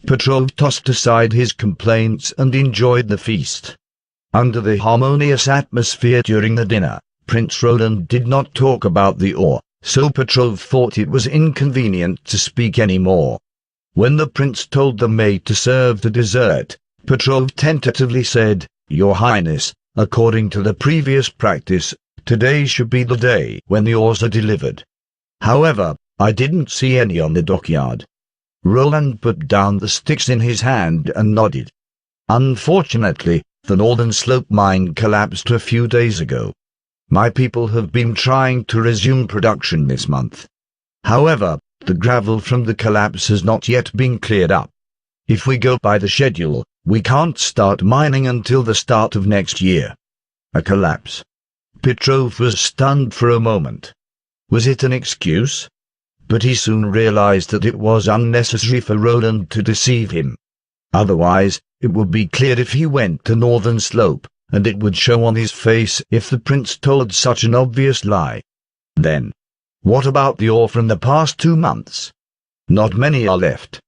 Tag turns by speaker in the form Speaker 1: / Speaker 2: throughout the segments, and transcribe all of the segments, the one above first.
Speaker 1: Petrov tossed aside his complaints and enjoyed the feast. Under the harmonious atmosphere during the dinner, Prince Roland did not talk about the ore, so Petrov thought it was inconvenient to speak any more. When the prince told the maid to serve the dessert, Petrov tentatively said, "Your Highness, according to the previous practice, today should be the day when the ores are delivered. However, I didn't see any on the dockyard." Roland put down the sticks in his hand and nodded. "Unfortunately, the Northern Slope mine collapsed a few days ago. My people have been trying to resume production this month. However, the gravel from the collapse has not yet been cleared up. If we go by the schedule, we can't start mining until the start of next year." A collapse. Petrov was stunned for a moment. Was it an excuse? But he soon realized that it was unnecessary for Roland to deceive him. Otherwise, it would be clear if he went to Northern Slope, and it would show on his face if the prince told such an obvious lie. Then, what about the ore from the past 2 months? Not many are left.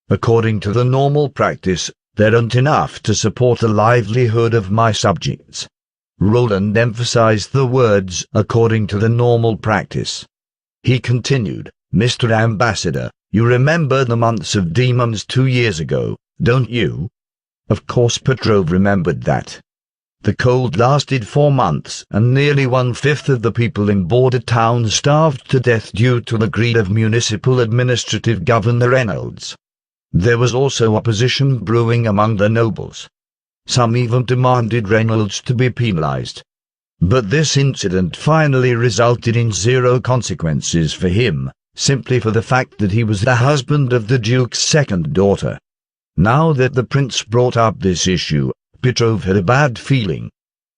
Speaker 1: According to the normal practice, there aren't enough to support the livelihood of my subjects. Roland emphasized the words according to the normal practice. He continued, "Mr. Ambassador, you remember the months of demons 2 years ago, don't you?" Of course Petrov remembered that. The cold lasted 4 months, and nearly 1/5 of the people in border towns starved to death due to the greed of Municipal Administrative Governor Reynolds. There was also opposition brewing among the nobles. Some even demanded Reynolds to be penalized. But this incident finally resulted in 0 consequences for him, simply for the fact that he was the husband of the Duke's second daughter. Now that the prince brought up this issue, Petrov had a bad feeling.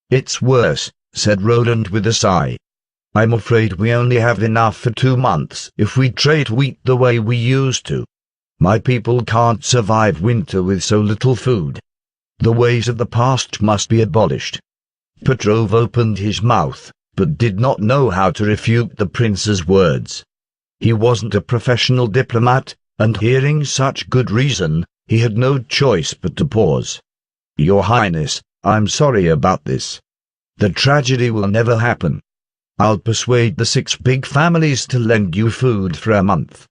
Speaker 1: "It's worse," said Roland with a sigh. "I'm afraid we only have enough for 2 months if we trade wheat the way we used to. My people can't survive winter with so little food. The ways of the past must be abolished." Petrov opened his mouth, but did not know how to refute the prince's words. He wasn't a professional diplomat, and hearing such good reason, he had no choice but to pause. "Your Highness, I'm sorry about this. The tragedy will never happen. I'll persuade the 6 big families to lend you food for a month.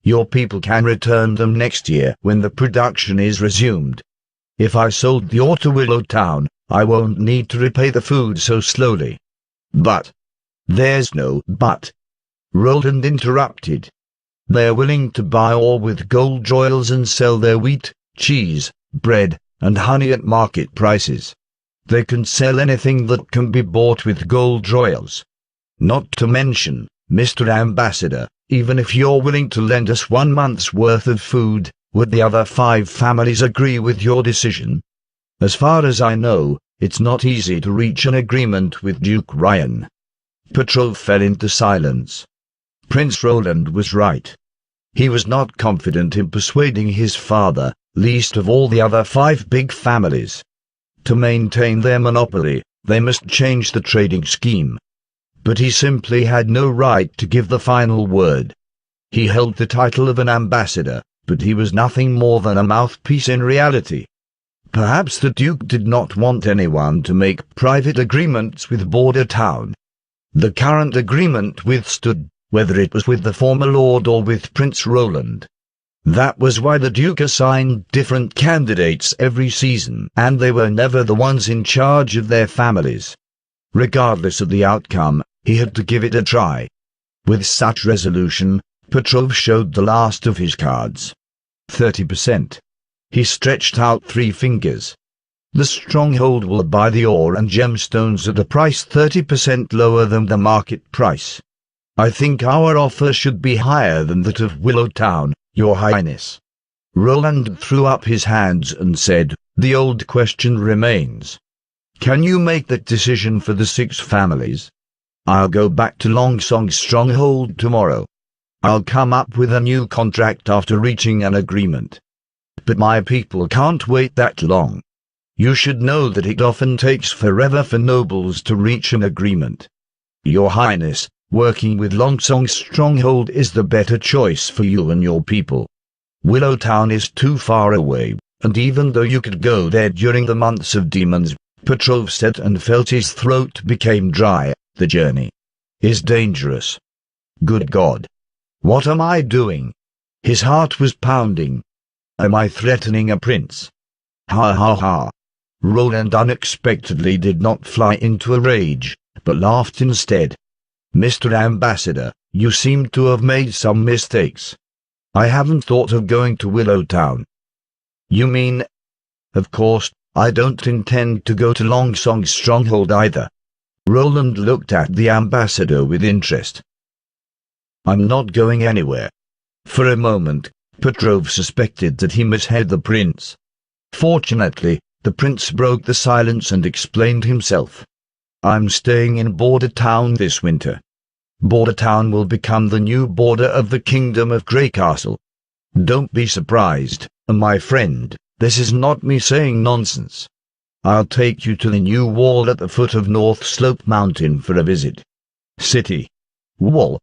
Speaker 1: Your people can return them next year when the production is resumed. If I sold the ore to Willow Town, I won't need to repay the food so slowly." "But—" "There's no but," Roland interrupted. "They're willing to buy ore with gold joyals and sell their wheat, cheese, bread, and honey at market prices. They can sell anything that can be bought with gold joyals. Not to mention, Mr. Ambassador, even if you're willing to lend us 1 month's worth of food, would the other 5 families agree with your decision? As far as I know, it's not easy to reach an agreement with Duke Ryan." Petrov fell into silence. Prince Roland was right. He was not confident in persuading his father, least of all the other 5 big families. To maintain their monopoly, they must change the trading scheme. But he simply had no right to give the final word. He held the title of an ambassador, but he was nothing more than a mouthpiece in reality. Perhaps the Duke did not want anyone to make private agreements with Border Town. The current agreement withstood, whether it was with the former lord or with Prince Roland. That was why the Duke assigned different candidates every season, and they were never the ones in charge of their families. Regardless of the outcome, he had to give it a try. With such resolution, Petrov showed the last of his cards. 30%. He stretched out 3 fingers. The stronghold will buy the ore and gemstones at a price 30% lower than the market price. I think our offer should be higher than that of Willow Town, Your Highness. Roland threw up his hands and said, "The old question remains. Can you make that decision for the 6 families? I'll go back to Longsong's stronghold tomorrow. I'll come up with a new contract after reaching an agreement. But my people can't wait that long. You should know that it often takes forever for nobles to reach an agreement. Your Highness, working with Longsong's stronghold is the better choice for you and your people. Willow Town is too far away, and even though you could go there during the months of demons, Petrov said and felt his throat became dry, the journey is dangerous. Good God. What am I doing? His heart was pounding. Am I threatening a prince? Ha ha ha. Roland unexpectedly did not fly into a rage, but laughed instead. Mr. Ambassador, you seem to have made some mistakes. I haven't thought of going to Willow Town. You mean? Of course, I don't intend to go to Longsong's stronghold either. Roland looked at the ambassador with interest. I'm not going anywhere. For a moment, Petrov suspected that he misheard the prince. Fortunately, the prince broke the silence and explained himself. I'm staying in Border Town this winter. Border Town will become the new border of the Kingdom of Greycastle. Don't be surprised, my friend, this is not me saying nonsense. I'll take you to the new wall at the foot of North Slope Mountain for a visit. City wall?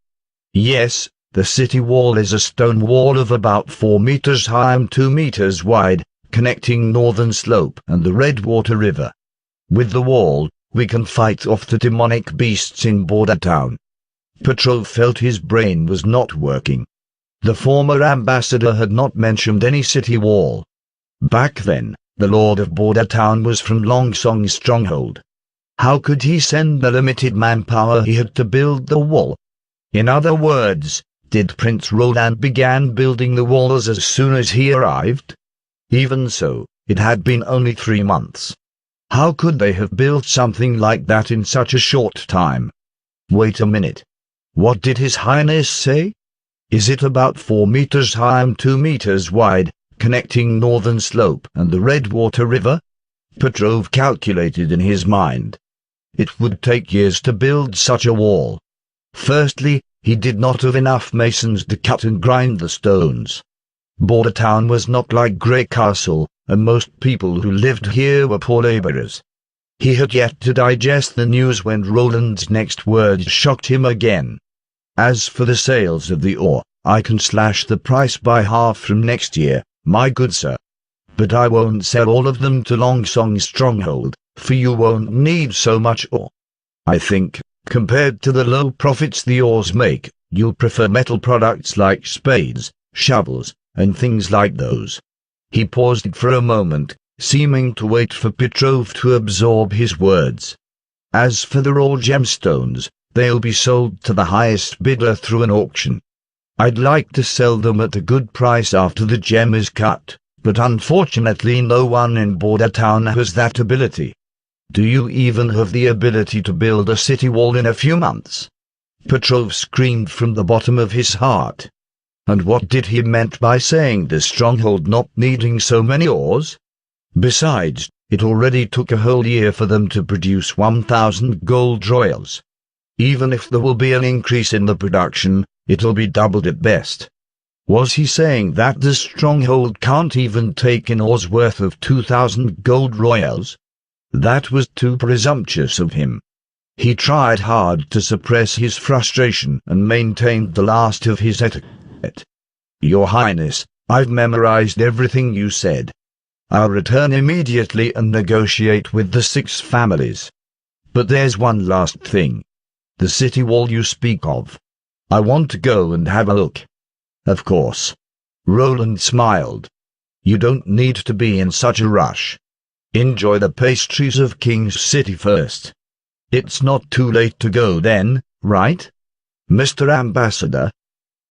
Speaker 1: Yes, the city wall is a stone wall of about 4 meters high and 2 meters wide, connecting Northern Slope and the Redwater River. With the wall, we can fight off the demonic beasts in Border Town. Petrov felt his brain was not working. The former ambassador had not mentioned any city wall. Back then, the Lord of Border Town was from Longsong's stronghold. How could he send the limited manpower he had to build the wall? In other words, did Prince Roland begin building the walls as soon as he arrived? Even so, it had been only 3 months. How could they have built something like that in such a short time? Wait a minute. What did His Highness say? Is it about 4 meters high and 2 meters wide, connecting Northern Slope and the Redwater River? Petrov calculated in his mind. It would take years to build such a wall. Firstly, he did not have enough masons to cut and grind the stones. Border Town was not like Greycastle, and most people who lived here were poor laborers. He had yet to digest the news when Roland's next words shocked him again. As for the sales of the ore, I can slash the price by half from next year, my good sir. But I won't sell all of them to Longsong's stronghold, for you won't need so much ore. I think, compared to the low profits the ores make, you'll prefer metal products like spades, shovels, and things like those. He paused for a moment, seeming to wait for Petrov to absorb his words. As for the raw gemstones, they'll be sold to the highest bidder through an auction. I'd like to sell them at a good price after the gem is cut, but unfortunately no one in Border Town has that ability. Do you even have the ability to build a city wall in a few months? Petrov screamed from the bottom of his heart. And what did he meant by saying the stronghold not needing so many ores? Besides, it already took a whole year for them to produce 1,000 gold royals. Even if there will be an increase in the production, it'll be doubled at best. Was he saying that the stronghold can't even take an ore's worth of 2,000 gold royals? That was too presumptuous of him. He tried hard to suppress his frustration and maintained the last of his etiquette. Your Highness, I've memorized everything you said. I'll return immediately and negotiate with the 6 families. But there's one last thing. The city wall you speak of. I want to go and have a look. Of course. Roland smiled. You don't need to be in such a rush. Enjoy the pastries of King's City first. It's not too late to go then, right? Mr. Ambassador,